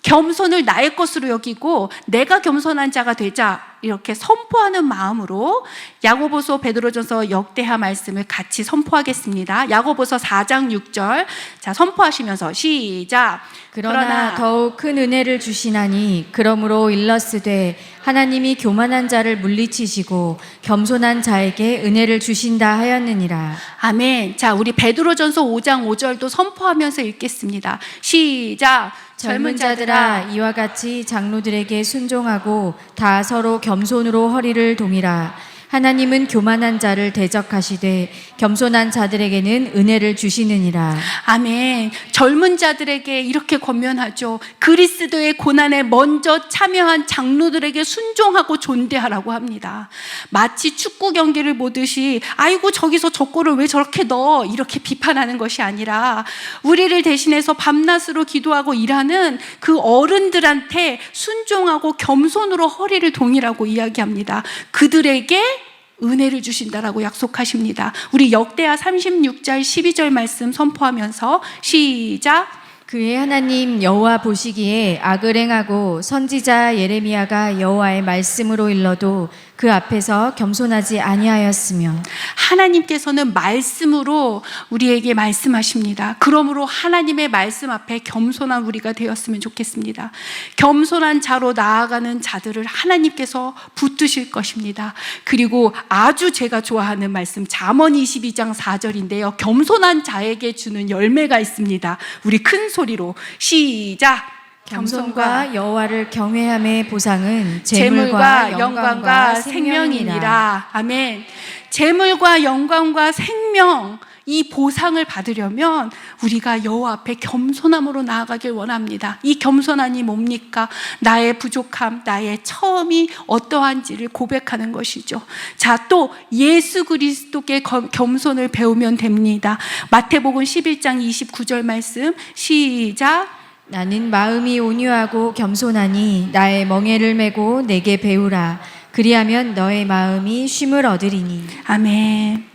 겸손을 나의 것으로 여기고 내가 겸손한 자가 되자 이렇게 선포하는 마음으로 야고보서, 베드로전서, 역대하 말씀을 같이 선포하겠습니다. 야고보서 4장 6절, 자, 선포하시면서 시작. 그러나 더욱 큰 은혜를 주시나니 그러므로 일러스되 하나님이 교만한 자를 물리치시고 겸손한 자에게 은혜를 주신다 하였느니라. 아멘. 자, 우리 베드로전서 5장 5절도 선포하면서 읽겠습니다. 시작. 젊은 자들아, 이와 같이 장로들에게 순종하고 다 서로 겸손으로 허리를 동이라. 하나님은 교만한 자를 대적하시되 겸손한 자들에게는 은혜를 주시느니라. 아멘. 젊은 자들에게 이렇게 권면하죠. 그리스도의 고난에 먼저 참여한 장로들에게 순종하고 존대하라고 합니다. 마치 축구 경기를 보듯이 아이고 저기서 저 골을 왜 저렇게 넣어 이렇게 비판하는 것이 아니라 우리를 대신해서 밤낮으로 기도하고 일하는 그 어른들한테 순종하고 겸손으로 허리를 동이라고 이야기합니다. 그들에게 은혜를 주신다라고 약속하십니다. 우리 역대하 36절 12절 말씀 선포하면서 시작. 그의 하나님 여호와 보시기에 악을 행하고 선지자 예레미야가 여호와의 말씀으로 일러도 그 앞에서 겸손하지 아니하였으며. 하나님께서는 말씀으로 우리에게 말씀하십니다. 그러므로 하나님의 말씀 앞에 겸손한 우리가 되었으면 좋겠습니다. 겸손한 자로 나아가는 자들을 하나님께서 붙드실 것입니다. 그리고 아주 제가 좋아하는 말씀 잠언 22장 4절인데요. 겸손한 자에게 주는 열매가 있습니다. 우리 큰 소리로 시작. 겸손과 여호와를 경외함의 보상은 재물과 영광과 생명이니라. 아멘. 재물과 영광과 생명, 이 보상을 받으려면 우리가 여호와 앞에 겸손함으로 나아가길 원합니다. 이 겸손함이 뭡니까? 나의 부족함, 나의 처음이 어떠한지를 고백하는 것이죠. 자, 또 예수 그리스도께 겸손을 배우면 됩니다. 마태복음 11장 29절 말씀 시작. 나는 마음이 온유하고 겸손하니 나의 멍에를 메고 내게 배우라. 그리하면 너의 마음이 쉼을 얻으리니. 아멘.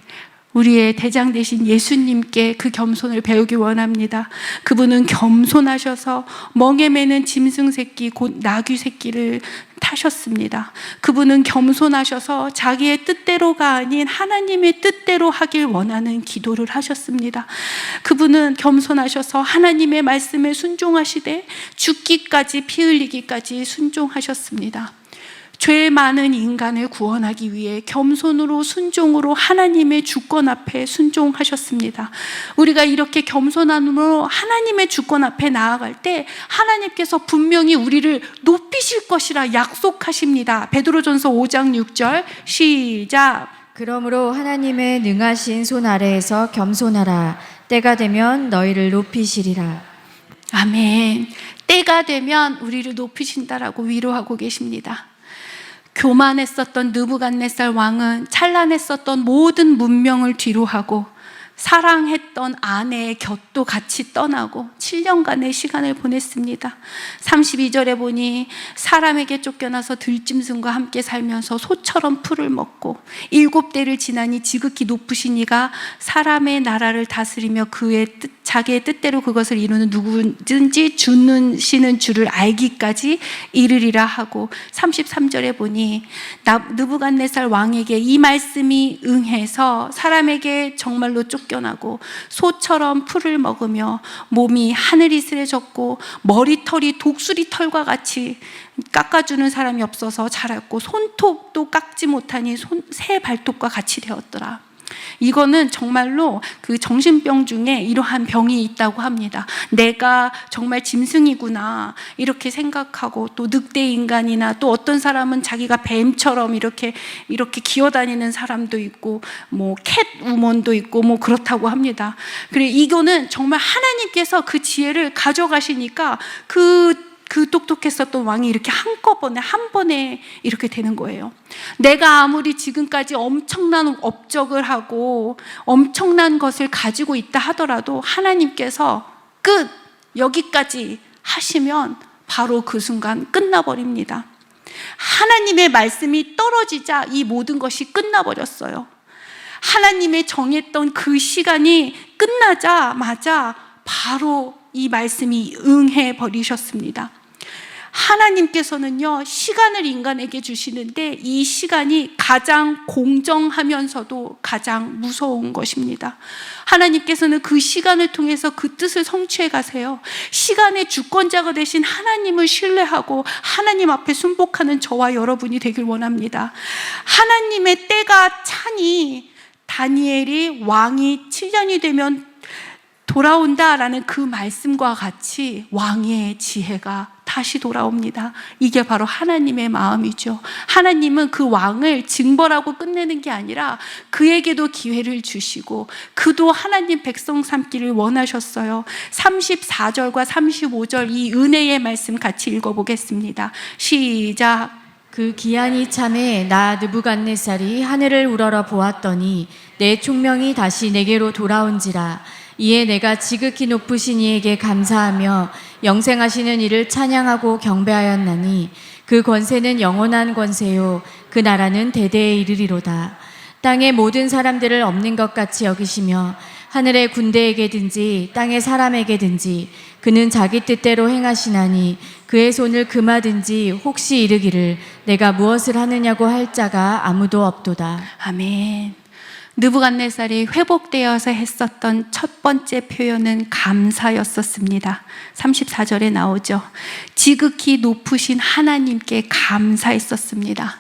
우리의 대장 되신 예수님께 그 겸손을 배우기 원합니다. 그분은 겸손하셔서 멍에 매는 짐승 새끼 곧 나귀 새끼를 타셨습니다. 그분은 겸손하셔서 자기의 뜻대로가 아닌 하나님의 뜻대로 하길 원하는 기도를 하셨습니다. 그분은 겸손하셔서 하나님의 말씀에 순종하시되 죽기까지 피 흘리기까지 순종하셨습니다. 죄 많은 인간을 구원하기 위해 겸손으로 순종으로 하나님의 주권 앞에 순종하셨습니다. 우리가 이렇게 겸손함으로 하나님의 주권 앞에 나아갈 때 하나님께서 분명히 우리를 높이실 것이라 약속하십니다. 베드로전서 5장 6절 시작. 그러므로 하나님의 능하신 손 아래에서 겸손하라. 때가 되면 너희를 높이시리라. 아멘. 때가 되면 우리를 높이신다라고 위로하고 계십니다. 교만했었던 느부갓네살 왕은 찬란했었던 모든 문명을 뒤로하고 사랑했던 아내의 곁도 같이 떠나고 7년간의 시간을 보냈습니다. 32절에 보니 사람에게 쫓겨나서 들짐승과 함께 살면서 소처럼 풀을 먹고 7대를 지나니 지극히 높으신 이가 사람의 나라를 다스리며 그의 자기의 뜻대로 그것을 이루는 누구든지 주시는 줄을 알기까지 이르리라 하고 33절에 보니 느부갓네살 왕에게 이 말씀이 응해서 사람에게 정말로 쫓겨나고 소처럼 풀을 먹으며 몸이 하늘이슬해졌고 머리털이 독수리 털과 같이 깎아주는 사람이 없어서 자랐고 손톱도 깎지 못하니 새 발톱과 같이 되었더라. 이거는 정말로 그 정신병 중에 이러한 병이 있다고 합니다. 내가 정말 짐승이구나 이렇게 생각하고 또 늑대 인간이나 또 어떤 사람은 자기가 뱀처럼 이렇게 기어다니는 사람도 있고 뭐 캣우먼도 있고 뭐 그렇다고 합니다. 그래 이거는 정말 하나님께서 그 지혜를 가져가시니까 그 똑똑했었던 왕이 이렇게 한꺼번에 한 번에 이렇게 되는 거예요. 내가 아무리 지금까지 엄청난 업적을 하고 엄청난 것을 가지고 있다 하더라도 하나님께서 끝 여기까지 하시면 바로 그 순간 끝나버립니다. 하나님의 말씀이 떨어지자 이 모든 것이 끝나버렸어요. 하나님의 정했던 그 시간이 끝나자마자 바로 이 말씀이 응해 버리셨습니다. 하나님께서는요 시간을 인간에게 주시는데 이 시간이 가장 공정하면서도 가장 무서운 것입니다. 하나님께서는 그 시간을 통해서 그 뜻을 성취해 가세요. 시간의 주권자가 되신 하나님을 신뢰하고 하나님 앞에 순복하는 저와 여러분이 되길 원합니다. 하나님의 때가 차니 다니엘이 왕이 7년이 되면 돌아온다라는 그 말씀과 같이 왕의 지혜가 다시 돌아옵니다. 이게 바로 하나님의 마음이죠. 하나님은 그 왕을 징벌하고 끝내는 게 아니라 그에게도 기회를 주시고 그도 하나님 백성 삼기를 원하셨어요. 34절과 35절 이 은혜의 말씀 같이 읽어보겠습니다. 시작. 그 기한이 참에 나 느부갓네살이 하늘을 우러러 보았더니 내 총명이 다시 내게로 돌아온지라. 이에 내가 지극히 높으신 이에게 감사하며 영생하시는 이를 찬양하고 경배하였나니 그 권세는 영원한 권세요 그 나라는 대대에 이르리로다. 땅의 모든 사람들을 없는 것 같이 여기시며 하늘의 군대에게든지 땅의 사람에게든지 그는 자기 뜻대로 행하시나니 그의 손을 금하든지 혹시 이르기를 내가 무엇을 하느냐고 할 자가 아무도 없도다. 아멘. 느부갓네살이 회복되어서 했었던 첫 번째 표현은 감사였었습니다. 34절에 나오죠. 지극히 높으신 하나님께 감사했었습니다.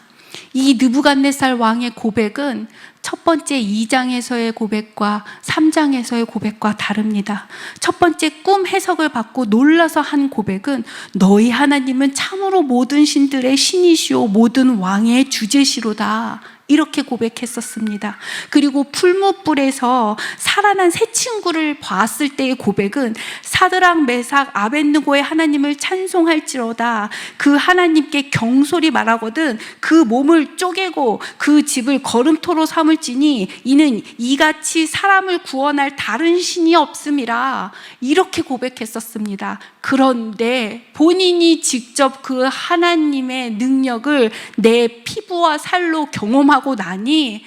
이 느부갓네살 왕의 고백은 첫 번째 2장에서의 고백과 3장에서의 고백과 다릅니다. 첫 번째 꿈 해석을 받고 놀라서 한 고백은 너희 하나님은 참으로 모든 신들의 신이시오 모든 왕의 주제시로다. 이렇게 고백했었습니다. 그리고 풀무불에서 살아난 새 친구를 봤을 때의 고백은 사드락, 메삭, 아벳느고의 하나님을 찬송할지로다. 그 하나님께 경솔히 말하거든 그 몸을 쪼개고 그 집을 걸음토로 삼을지니 이는 이같이 사람을 구원할 다른 신이 없음이라. 이렇게 고백했었습니다. 그런데 본인이 직접 그 하나님의 능력을 내 피부와 살로 경험하고 나니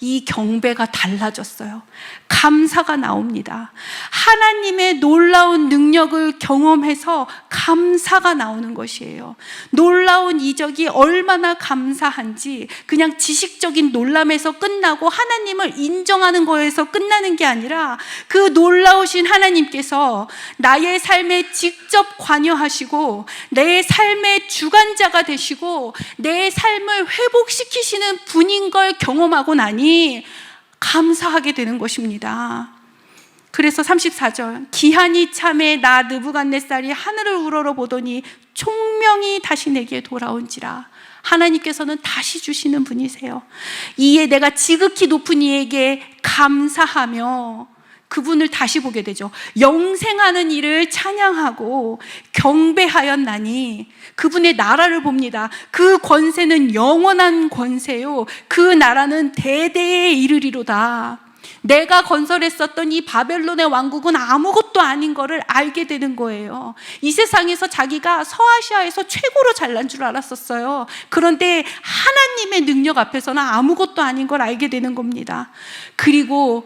이 경배가 달라졌어요. 감사가 나옵니다. 하나님의 놀라운 능력을 경험해서 감사가 나오는 것이에요. 놀라운 이적이 얼마나 감사한지 그냥 지식적인 놀람에서 끝나고 하나님을 인정하는 거에서 끝나는 게 아니라 그 놀라우신 하나님께서 나의 삶에 직접 관여하시고 내 삶의 주관자가 되시고 내 삶을 회복시키시는 분인 걸 경험하고 나니 감사하게 되는 것입니다. 그래서 34절 기한이 참에 나 느부갓네살이 하늘을 우러러 보더니 총명이 다시 내게 돌아온지라. 하나님께서는 다시 주시는 분이세요. 이에 내가 지극히 높은 이에게 감사하며 그분을 다시 보게 되죠. 영생하는 이를 찬양하고 경배하였나니 그분의 나라를 봅니다. 그 권세는 영원한 권세요 그 나라는 대대에 이르리로다. 내가 건설했었던 이 바벨론의 왕국은 아무것도 아닌 거를 알게 되는 거예요. 이 세상에서 자기가 서아시아에서 최고로 잘난 줄 알았었어요. 그런데 하나님의 능력 앞에서는 아무것도 아닌 걸 알게 되는 겁니다. 그리고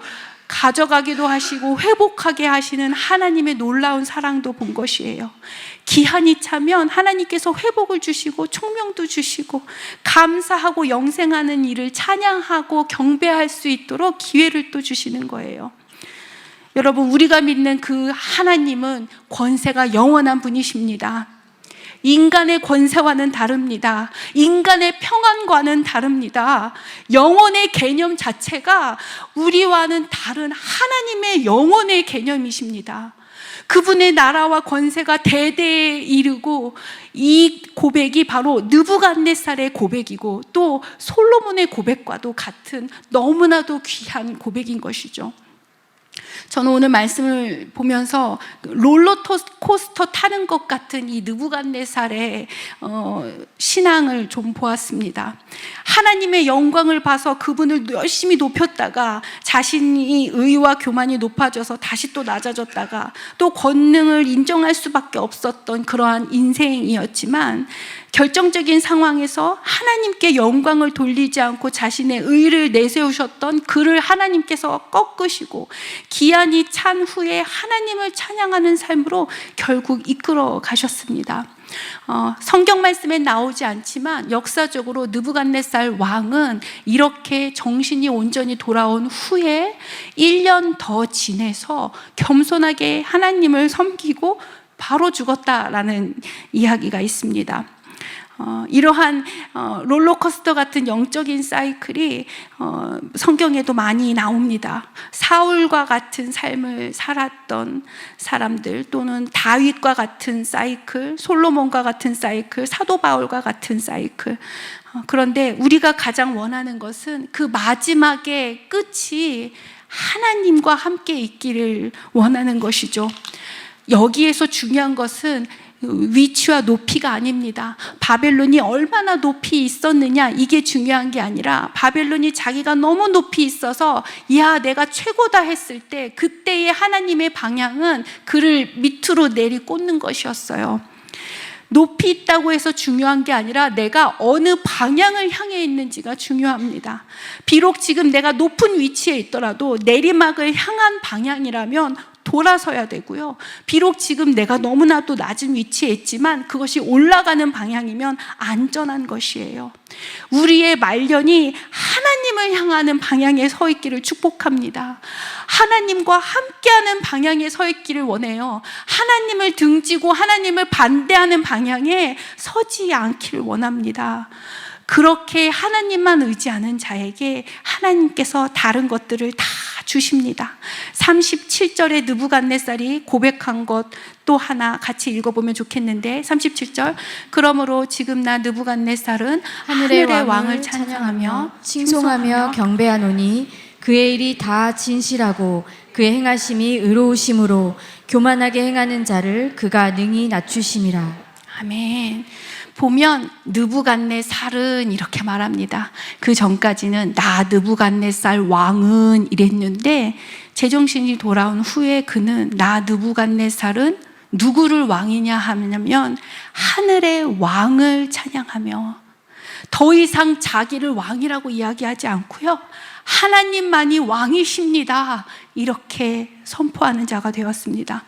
가져가기도 하시고 회복하게 하시는 하나님의 놀라운 사랑도 본 것이에요. 기한이 차면 하나님께서 회복을 주시고 총명도 주시고 감사하고 영생하는 일을 찬양하고 경배할 수 있도록 기회를 또 주시는 거예요. 여러분, 우리가 믿는 그 하나님은 권세가 영원한 분이십니다. 인간의 권세와는 다릅니다. 인간의 평안과는 다릅니다. 영혼의 개념 자체가 우리와는 다른 하나님의 영혼의 개념이십니다. 그분의 나라와 권세가 대대에 이르고 이 고백이 바로 느부갓네살의 고백이고 또 솔로몬의 고백과도 같은 너무나도 귀한 고백인 것이죠. 저는 오늘 말씀을 보면서 롤러코스터 타는 것 같은 이 느부갓네살의 신앙을 좀 보았습니다. 하나님의 영광을 봐서 그분을 열심히 높였다가 자신이 의와 교만이 높아져서 다시 또 낮아졌다가 또 권능을 인정할 수밖에 없었던 그러한 인생이었지만 결정적인 상황에서 하나님께 영광을 돌리지 않고 자신의 의를 내세우셨던 그를 하나님께서 꺾으시고 기한이 찬 후에 하나님을 찬양하는 삶으로 결국 이끌어 가셨습니다. 성경 말씀에 나오지 않지만 역사적으로 느부갓네살 왕은 이렇게 정신이 온전히 돌아온 후에 1년 더 지내서 겸손하게 하나님을 섬기고 바로 죽었다라는 이야기가 있습니다. 이러한 롤러코스터 같은 영적인 사이클이 성경에도 많이 나옵니다. 사울과 같은 삶을 살았던 사람들, 또는 다윗과 같은 사이클, 솔로몬과 같은 사이클, 사도 바울과 같은 사이클. 그런데 우리가 가장 원하는 것은 그 마지막의 끝이 하나님과 함께 있기를 원하는 것이죠. 여기에서 중요한 것은 위치와 높이가 아닙니다. 바벨론이 얼마나 높이 있었느냐, 이게 중요한 게 아니라 바벨론이 자기가 너무 높이 있어서 야, 내가 최고다 했을 때 그때의 하나님의 방향은 그를 밑으로 내리꽂는 것이었어요. 높이 있다고 해서 중요한 게 아니라 내가 어느 방향을 향해 있는지가 중요합니다. 비록 지금 내가 높은 위치에 있더라도 내리막을 향한 방향이라면 돌아서야 되고요. 비록 지금 내가 너무나도 낮은 위치에 있지만 그것이 올라가는 방향이면 안전한 것이에요. 우리의 말년이 하나님을 향하는 방향에 서 있기를 축복합니다. 하나님과 함께하는 방향에 서 있기를 원해요. 하나님을 등지고 하나님을 반대하는 방향에 서지 않기를 원합니다. 그렇게 하나님만 의지하는 자에게 하나님께서 다른 것들을 다 주십니다. 37절에 느부갓네살이 고백한 것 또 하나 같이 읽어보면 좋겠는데, 37절, 그러므로 지금 나 느부갓네살은 하늘의 왕을 찬양하며 칭송하며 경배하노니 그의 일이 다 진실하고 그의 행하심이 의로우심으로 교만하게 행하는 자를 그가 능히 낮추심이라. 아멘. 보면 느부갓네살은 이렇게 말합니다. 그 전까지는 나 느부갓네살 왕은 이랬는데 제정신이 돌아온 후에 그는 나 느부갓네살은 누구를 왕이냐 하면 하늘의 왕을 찬양하며, 더 이상 자기를 왕이라고 이야기하지 않고요, 하나님만이 왕이십니다, 이렇게 선포하는 자가 되었습니다.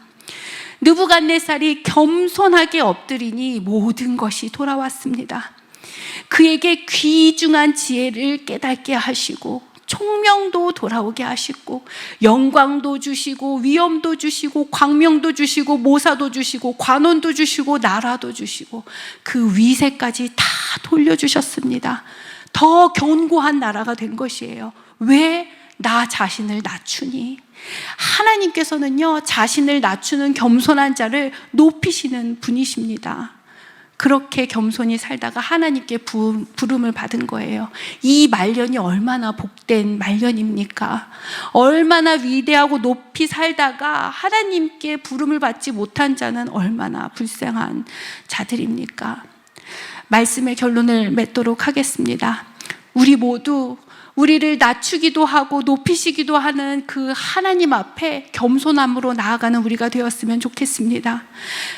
느부갓네살이 겸손하게 엎드리니 모든 것이 돌아왔습니다. 그에게 귀중한 지혜를 깨닫게 하시고 총명도 돌아오게 하시고 영광도 주시고 위엄도 주시고 광명도 주시고 모사도 주시고 관원도 주시고 나라도 주시고 그 위세까지 다 돌려주셨습니다. 더 견고한 나라가 된 것이에요. 왜? 나 자신을 낮추니. 하나님께서는요, 자신을 낮추는 겸손한 자를 높이시는 분이십니다. 그렇게 겸손히 살다가 하나님께 부름을 받은 거예요. 이 말년이 얼마나 복된 말년입니까? 얼마나 위대하고 높이 살다가 하나님께 부름을 받지 못한 자는 얼마나 불쌍한 자들입니까? 말씀의 결론을 맺도록 하겠습니다. 우리 모두 우리를 낮추기도 하고 높이시기도 하는 그 하나님 앞에 겸손함으로 나아가는 우리가 되었으면 좋겠습니다.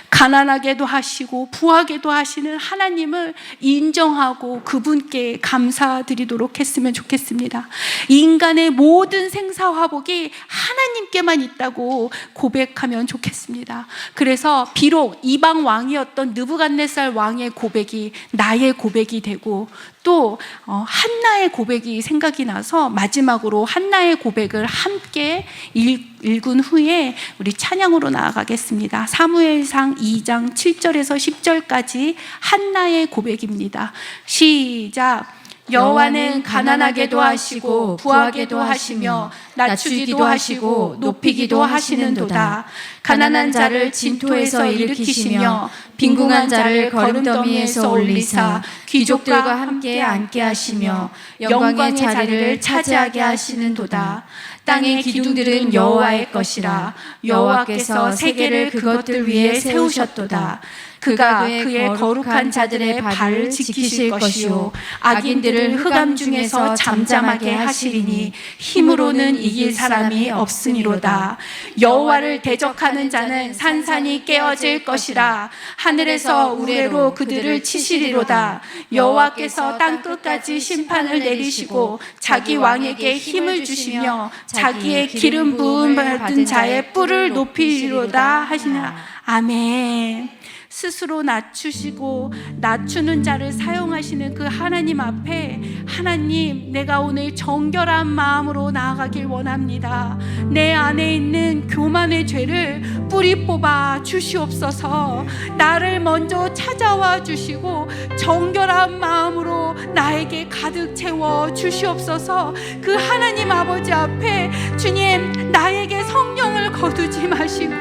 가난하게도 하시고 부하게도 하시는 하나님을 인정하고 그분께 감사드리도록 했으면 좋겠습니다. 인간의 모든 생사화복이 하나님께만 있다고 고백하면 좋겠습니다. 그래서 비록 이방 왕이었던 느부갓네살 왕의 고백이 나의 고백이 되고, 또 한나의 고백이 생각이 나서 마지막으로 한나의 고백을 함께 읽은 후에 우리 찬양으로 나아가겠습니다. 사무엘상 2장 7절에서 10절까지 한나의 고백입니다. 시작. 여호와는 가난하게도 하시고 부하게도 하시며 낮추기도 하시고 높이기도 하시는도다. 가난한 자를 진토에서 일으키시며 빈궁한 자를 거름더미에서 올리사 귀족들과 함께 앉게 하시며 영광의 자리를 차지하게 하시는도다. 땅의 기둥들은 여호와의 것이라. 여호와께서 세계를 그것들 위에 세우셨도다. 그가 그의 거룩한 자들의 발을 지키실 것이요 악인들을 흑암 중에서 잠잠하게 하시리니 힘으로는 이길 사람이 없으니로다. 여호와를 대적하는 자는 산산이 깨어질 것이라. 하늘에서 우레로 그들을 치시리로다. 여호와께서 땅 끝까지 심판을 내리시고 자기 왕에게 힘을 주시며 자기의 기름 부음 받은 자의 뿔을 높이리로다 하시나. 아멘. 스스로 낮추시고 낮추는 자를 사용하시는 그 하나님 앞에, 하나님, 내가 오늘 정결한 마음으로 나아가길 원합니다. 내 안에 있는 교만의 죄를 뿌리 뽑아 주시옵소서. 나를 먼저 찾아와 주시고 정결한 마음으로 나에게 가득 채워 주시옵소서. 그 하나님 아버지 앞에, 주님, 나에게 성령을 거두지 마시고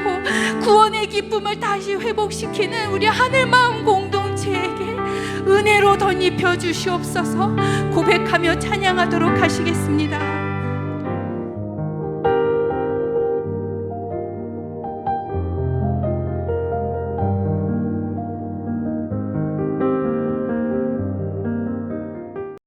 구원의 기쁨을 다시 회복시키는 우리 하늘마음 공동체에게 은혜로 덧입혀 주시옵소서. 고백하며 찬양하도록 하시겠습니다.